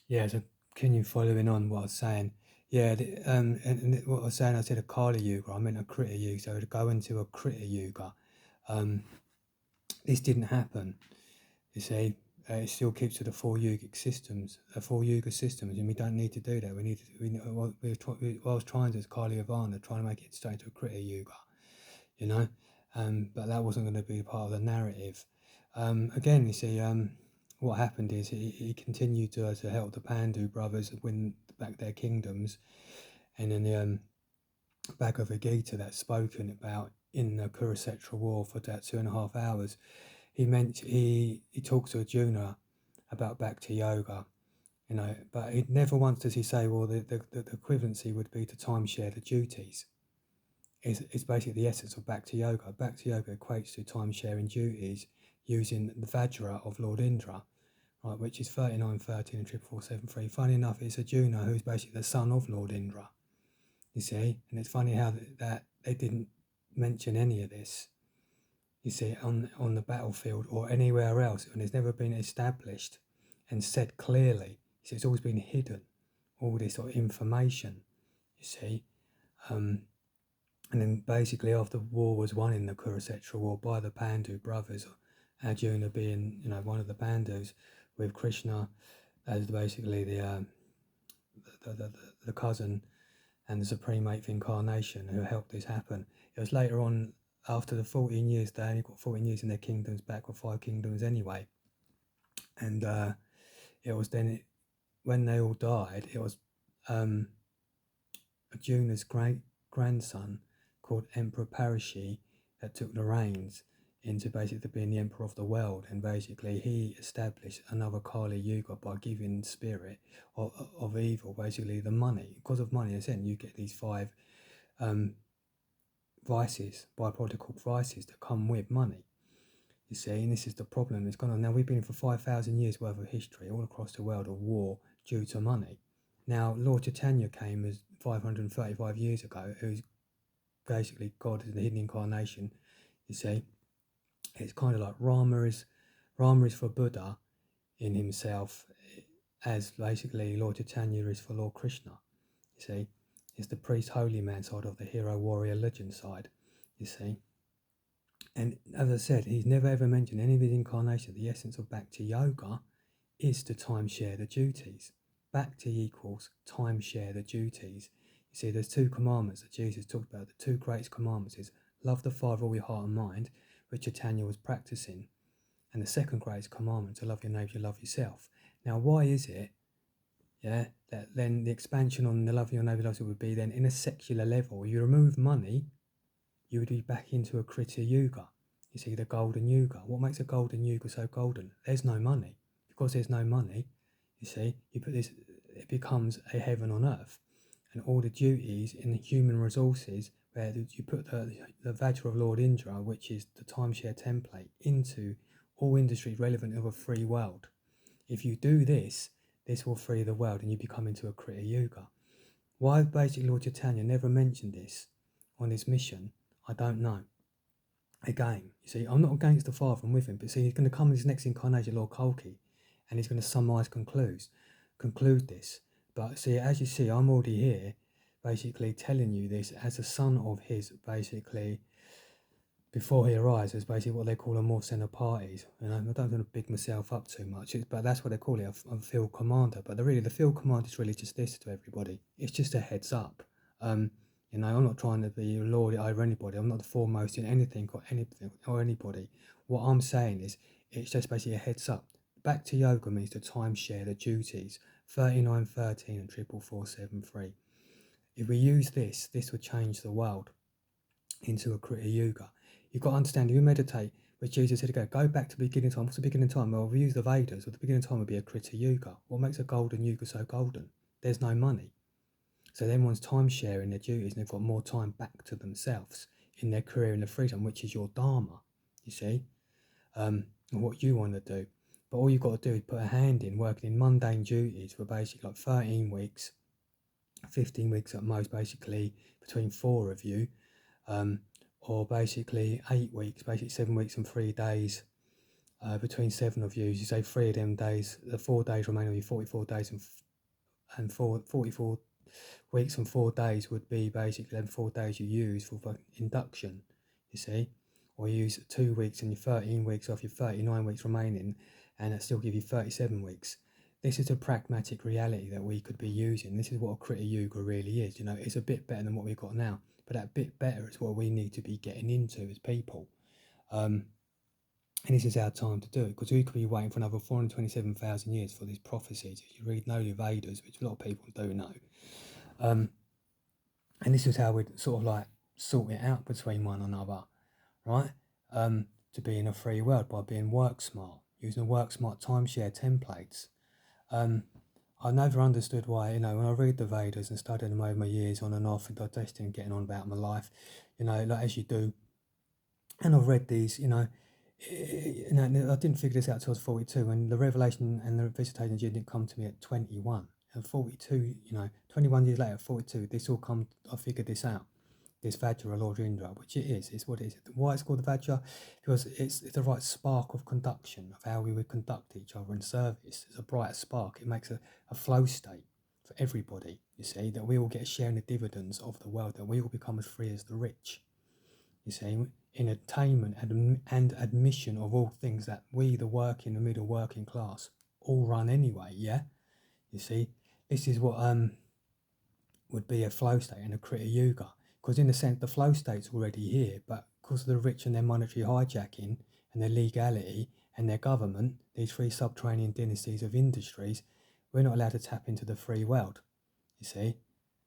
Yeah, so can you following on what I was saying? Yeah, and what I was saying, I said a Kali Yuga, I meant a Krita Yuga. So to go into a Krita Yuga, um, this didn't happen. You see, it still keeps to the four yogic systems, four yoga systems, and we don't need to do that. We need to. What I was trying to is Kali Avana, trying to make it straight to a Krita Yuga, you know, but that wasn't going to be part of the narrative. Again, you see, what happened is he continued to help the Pandu brothers win back their kingdoms, and in the Bhagavad Gita that's spoken about in the Kurukshetra war for that 2.5 hours, he talks to Arjuna about Bhakti Yoga, but he never once does he say, well, the equivalency would be to timeshare the duties. It's basically the essence of Bhakti Yoga. Bhakti Yoga equates to time sharing duties using the Vajra of Lord Indra, right, which is 3913 and 44473. Funny enough, it's Arjuna who's basically the son of Lord Indra, you see, and it's funny how that they didn't mention any of this, you see, on the battlefield or anywhere else, and it's never been established and said clearly. You see, it's always been hidden, all this sort of information, you see. Um, And then basically after the war was won in the Kurukshetra war by the Pandu brothers, Arjuna being, one of the Pandus, with Krishna as basically the cousin and the Supreme Eighth Incarnation who helped this happen. It was later on, after the 14 years, they only got 14 years in their kingdoms back, with five kingdoms anyway. And it was then, when they all died, it was um, Arjuna's great grandson called Emperor Parashi that took the reins into basically being the emperor of the world, and basically he established another Kali Yuga by giving spirit of evil basically the money. Because of money, as in you get these five um, vices, byproduct vices that come with money. You see, and this is the problem that's gone on. Now, we've been for 5,000 years worth of history all across the world of war due to money. Now, Lord Chaitanya came as 535 years ago, who's basically God is the hidden incarnation. You see, it's kind of like Rama is for Buddha in himself, as basically Lord Chaitanya is for Lord Krishna. You see, it's the priest holy man side of the hero warrior legend side. You see, and as I said, he's never ever mentioned any of his incarnation. The essence of Bhakti Yoga is to timeshare the duties. Bhakti equals timeshare the duties. You see, there's two commandments that Jesus talked about. The two greatest commandments is love the Father with all your heart and mind, which Chaitanya was practicing. And the second greatest commandment, to love your neighbour, you love yourself. Now, why is it, that then the expansion on the love your neighbour would be then in a secular level, you remove money, you would be back into a Krita Yuga. You see, the golden Yuga. What makes a golden Yuga so golden? There's no money. Because there's no money, you see, you put this, it becomes a heaven on earth. And all the duties in the human resources, where you put the Vajra of Lord Indra, which is the timeshare template, into all industries relevant of a free world. If you do this, this will free the world and you become into a Krita Yuga. Why basically Lord Chaitanya never mentioned this on his mission, I don't know. Again, you see, I'm not against the Father, I'm with him, but see, he's going to come in his next incarnation, Lord Kalki, and he's going to summarise, conclude this. But see, as you see, I'm already here, basically telling you this as a son of his, basically, before he arrives, as basically what they call a more center parties. I don't want to big myself up too much, but that's what they call it, a field commander. But the field commander is really just this to everybody. It's just a heads up. I'm not trying to be lord over anybody. I'm not the foremost in anything or anybody. What I'm saying is, it's just basically a heads up. Bhakti Yoga means to timeshare the duties. 3913 and 44473. If we use this would change the world into a Krita Yuga. You've got to understand, if you meditate, which Jesus said, go back to beginning time. What's the beginning time? Well, we use the Vedas. Well, the beginning time would be a Krita Yuga. What makes a golden Yuga so golden? There's no money. So everyone's time sharing their duties and they've got more time back to themselves in their career and their freedom, which is your Dharma, you see, and what you want to do. But all you've got to do is put a hand in working in mundane duties for basically like 13 weeks, 15 weeks at most, basically between four of you, or basically 8 weeks, basically 7 weeks and 3 days, between 7 of you. You say 3 of them days, the 4 days remaining of your 44 days and 44 weeks and 4 days would be basically them 4 days you use for induction, you see, or you use 2 weeks and your 13 weeks off your 39 weeks remaining, and that still give you 37 weeks. This is a pragmatic reality that we could be using. This is what a Krita Yuga really is. You know, it's a bit better than what we've got now, but that bit better is what we need to be getting into as people. And this is our time to do it, because we could be waiting for another 427,000 years for these prophecies. If you read Know the Vedas, which a lot of people do know, and this is how we'd sort of like sort it out between one another, right? To be in a free world by being work smart, using the work smart timeshare templates. I never understood why, you know, when I read the Vedas and studied them over my years on and off and digesting and getting on about my life, you know, like as you do, and I've read these, you know, I didn't figure this out until I was 42, and the revelation and the visitation didn't come to me at 21. And 42, you know, 21 years later, 42, this all come, I figured this out. This Vajra Lord Indra, which it is, it's what it is. Why it's called the Vajra? Because it's the right spark of conduction, of how we would conduct each other in service. It's a bright spark. It makes a flow state for everybody, you see, that we all get a share in the dividends of the world, that we all become as free as the rich, you see, in attainment and admission of all things that we, the working, the middle working class, all run anyway, yeah? You see, this is what would be a flow state and a Krita Yuga. Because in a sense, the flow state's already here, but because of the rich and their monetary hijacking and their legality and their government, these three subterranean dynasties of industries, we're not allowed to tap into the free world, you see.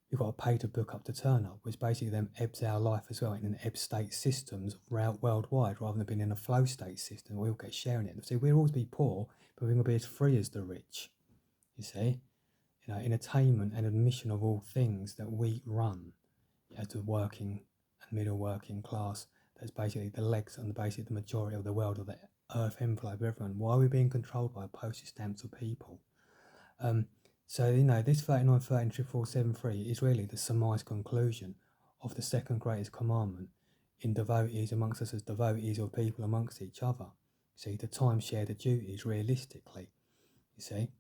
You've got to pay to book up to turn up, which basically then ebbs our life as well in an ebb state systems worldwide, rather than being in a flow state system. We all get sharing it. See, we'll always be poor, but we're going to be as free as the rich, you see. You know, in attainment and admission of all things that we run as the working and middle working class. That's basically the legs and basically the majority of the world, of the earth envelope of everyone. Why are we being controlled by postage stamps of people? So, you know, this 39:13 is really the surmised conclusion of the second greatest commandment in devotees amongst us as devotees or people amongst each other. See, to time share the duties realistically, you see,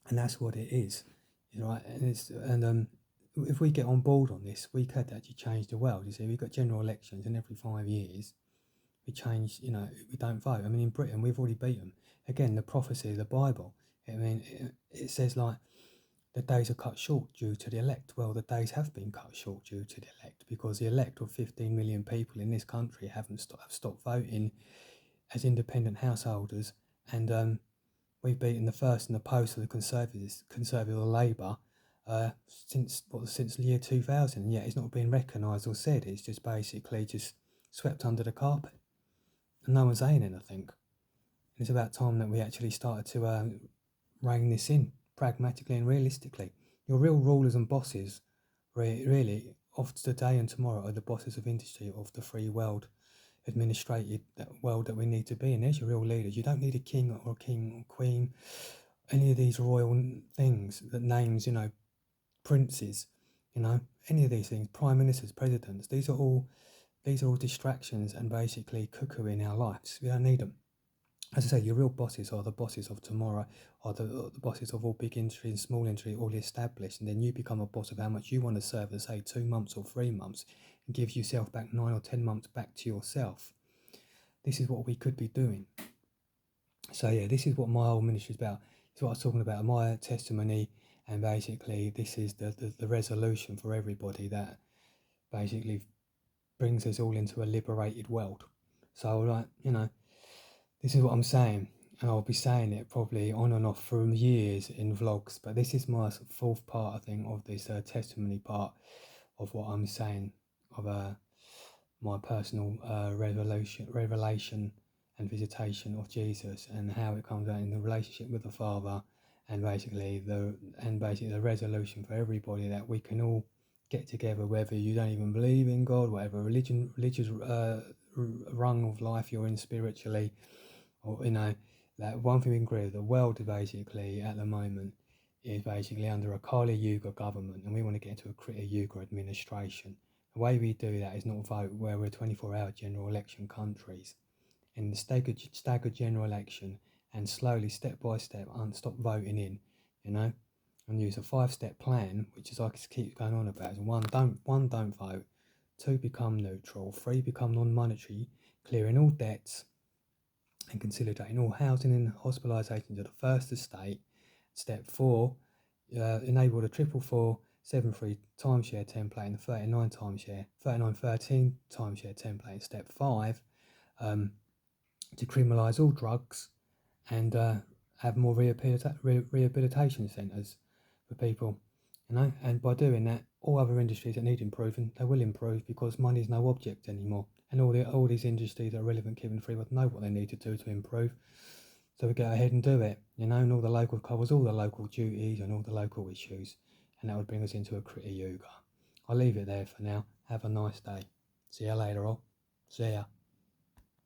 and that's what it is, you know, and if we get on board on this, we could actually change the world. You see, we've got general elections, and every 5 years we change, you know, we don't vote. I mean, in Britain, we've already beat them. Again, the prophecy of the Bible, I mean, it says like, the days are cut short due to the elect. Well, the days have been cut short due to the elect, because the elect of 15 million people in this country have stopped voting as independent householders, and we've beaten the first and the post of the Conservative or Labour since the year 2000, and yet it's not been recognised or said. It's just basically just swept under the carpet, and no one's saying anything. And it's about time that we actually started to rein this in pragmatically and realistically. Your real rulers and bosses, really, of today and tomorrow, are the bosses of industry of the free world, administrated that world that we need to be in. There's your real leaders. You don't need a king or queen, any of these royal things that names, you know, princes, you know, any of these things, prime ministers, presidents. These are all distractions and basically cuckoo in our lives. We don't need them. As I say, your real bosses are the bosses of tomorrow, are the bosses of all big industry and small industry, all established, and then you become a boss of how much you want to serve, let's say 2 months or 3 months, and gives yourself back 9 or 10 months back to yourself. This is what we could be doing. So yeah, this is what my whole ministry is about. It's what I was talking about, my testimony, and basically this is the resolution for everybody that basically brings us all into a liberated world. So, like, you know, this is what I'm saying, and I'll be saying it probably on and off for years in vlogs, but this is my fourth part, I think, of this testimony part of what I'm saying, of my personal revelation and visitation of Jesus, and how it comes out in the relationship with the Father, and basically the resolution for everybody that we can all get together, whether you don't even believe in God, whatever religious rung of life you're in spiritually, or, you know, that one thing we can agree with, the world basically at the moment is basically under a Kali Yuga government, and we want to get into a Krita Yuga administration. The way we do that is not vote, where we're 24-hour general election countries. in the staggered general election, and slowly, step by step, stop voting in, you know, and use a 5-step plan, which is I keep going on about. Is one, don't vote. 2, become neutral. 3, become non-monetary, clearing all debts and consolidating all housing and hospitalisation to the first estate. Step 4, enable the 44473 timeshare template and the 3913 timeshare template. Step 5, decriminalise all drugs and have more rehabilitation centres for people, you know. And by doing that, all other industries that need improving, they will improve, because money is no object anymore. And all these industries that are relevant, keeping free, would know what they need to do to improve. So we go ahead and do it, you know, and all the local covers all the local duties and all the local issues, and that would bring us into a Kriti Yuga. I'll leave it there for now. Have a nice day. See you later all. See ya.